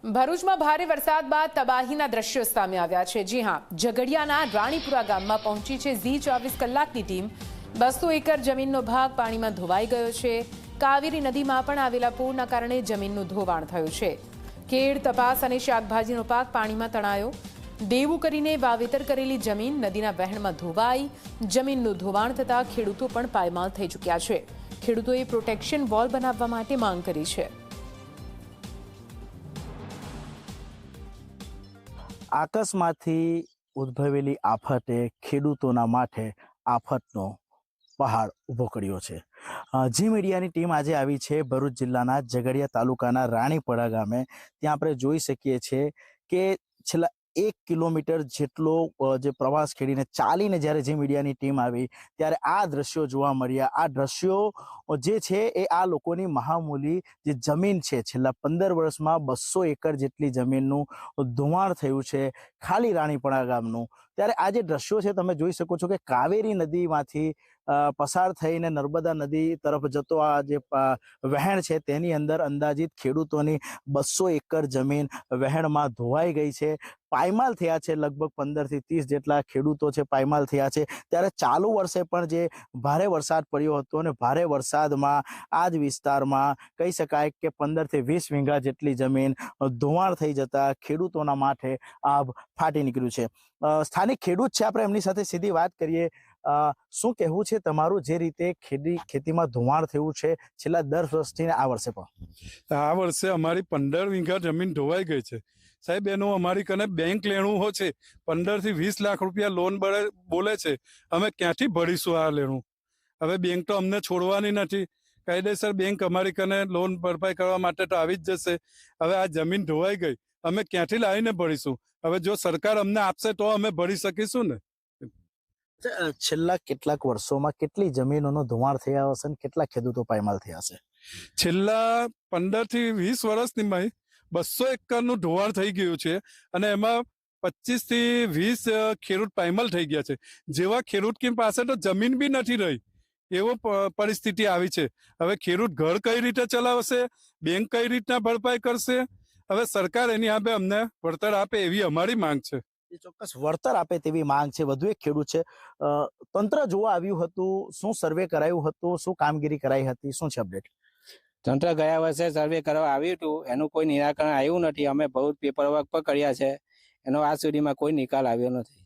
ભરૂચમાં ભારે વરસાદ બાદ તબાહીના દ્રશ્યો સામે આવ્યા છે। જી હા, ઝઘડિયાના રાણીપુરા ગામમાં પહોંચી છે ઝી 24 કલાકની ટીમ। 200 એકર જમીનનો ભાગ પાણીમાં ધોવાઈ ગયો છે। કાવેરી નદીમાં પણ આવેલા પૂરના કારણે જમીનનું ધોવાણ થયું છે। કેળ, તપાસ અને શાકભાજીનો પાક પાણીમાં તણાયો। દેવું કરીને વાવેતર કરેલી જમીન નદીના વહેણમાં ધોવાઈ। જમીનનું ધોવાણ થતાં ખેડૂતો પણ પાયમાલ થઈ ચૂક્યા છે। ખેડૂતોએ પ્રોટેક્શન વોલ બનાવવા માટે માંગ કરી છે। આકસ્માતથી ઉદ્ભવેલી આફતે ખેડૂતોના માથે આફતનો પહાડ ઊભો કર્યો છે। જી મીડિયાની ટીમ આજે આવી છે ભરૂચ જિલ્લાના ઝઘડિયા તાલુકાના રાણીપરા ગામે। ત્યાં આપણે જોઈ શકીએ છીએ કે છેલ્લા 1 કિલોમીટર જેટલો જે પ્રવાસ ખેડીને ચાલીને જ્યારે જી મીડિયાની ટીમ આવી ત્યારે આ દ્રશ્યો જોવા મળ્યા। આ દ્રશ્યો જે છે એ આ લોકોની મહામૂલી જે જમીન છે, છેલ્લા 15 વર્ષમાં 200 એકર જેટલી જમીનનું ધોવાણ થયું છે ખાલી રાણીપરા ગામનું। ત્યારે આ જે દ્રશ્યો છે તમે જોઈ શકો છો કે કાવેરી નદીમાંથી પસાર થઈને નર્મદા નદી તરફ જતો આ જે વહેણ છે તેની અંદર અંદાજિત ખેડૂતોની 200 એકર જમીન વહેણમાં ધોવાઈ ગઈ છે। પાયમાલ થયા છે લગભગ 15 થી 30 જેટલા ખેડૂતો છે પાયમાલ થયા છે। ત્યારે ચાલુ વર્ષે પણ જે ભારે વરસાદ પડ્યો હતો અને ભારે વરસાદમાં આ જ વિસ્તારમાં કહી શકાય કે 15 થી 20 વીઘા જેટલી જમીન ધોવાણ થઈ જતા ખેડૂતોના માથે આભ ફાટી નીકળ્યું છે। સ્થાનિક ખેડૂત છે, આપણે એમની સાથે સીધી વાત કરીએ। શું કહેવું છે તમારું? જે રીતે ખેતીમાં ધોવાણ થયું છે છેલ્લા 10 વર્ષથી આ વર્ષે પણ? આ વર્ષે અમારી 15 વીઘા જમીન ધોવાઈ ગઈ છે સાહેબ। એનું અમારી કને બેંક લેણું છે, 15 થી 20 લાખ રૂપિયા લોન બોલે છે। અમે ક્યાંથી ભરીશું આ લેણું? હવે બેંક તો અમને છોડવાની નથી। કાયદેસર બેંક અમારી કને લોન ભરપાઈ કરવા માટે તો આવી જ જશે। હવે આ જમીન ધોવાઈ ગઈ, અમે ક્યાંથી લાવીને ભરીશું? હવે જો સરકાર અમને આપશે તો અમે ભરી શકીશું ને। છેલ્લા કેટલાક વર્ષોમાં કેટલી જમીનોનો ધોવાણ થયા હશે અને કેટલા ખેડૂતો પાયમાલ થયા હશે? છેલ્લા 15 થી 20 વર્ષની 200 એકરનું ધોવાણ થઈ ગયું છે અને એમાં 25 થી 20 ખેડૂત પાયમાલ થઈ ગયા છે। જેવા ખેડૂત પાસે તો જમીન બી નથી રહી એવો પરિસ્થિતિ આવી છે। હવે ખેડૂત ઘર કઈ રીતે ચલાવશે? બેંક કઈ રીતના ભરપાઈ કરશે? હવે સરકાર એની આપે અમને વળતર આપે એવી અમારી માંગ છે। ચોક્કસ વળતર આપે તેવી માંગ છે। વધુ એક ખેડૂત છે, તંત્ર જોવા આવ્યું હતું, શું સર્વે કરાયું હતું, શું કામગીરી કરાઈ હતી, શું છે અપડેટ? તંત્ર ગયા વર્ષે સર્વે કરવા આવ્યું હતું, એનું કોઈ નિરાકરણ આવ્યું નથી। અમે બહુ પેપર વર્ક પણ કર્યા છે, એનો આજ સુધીમાં કોઈ નિકાલ આવ્યો નથી।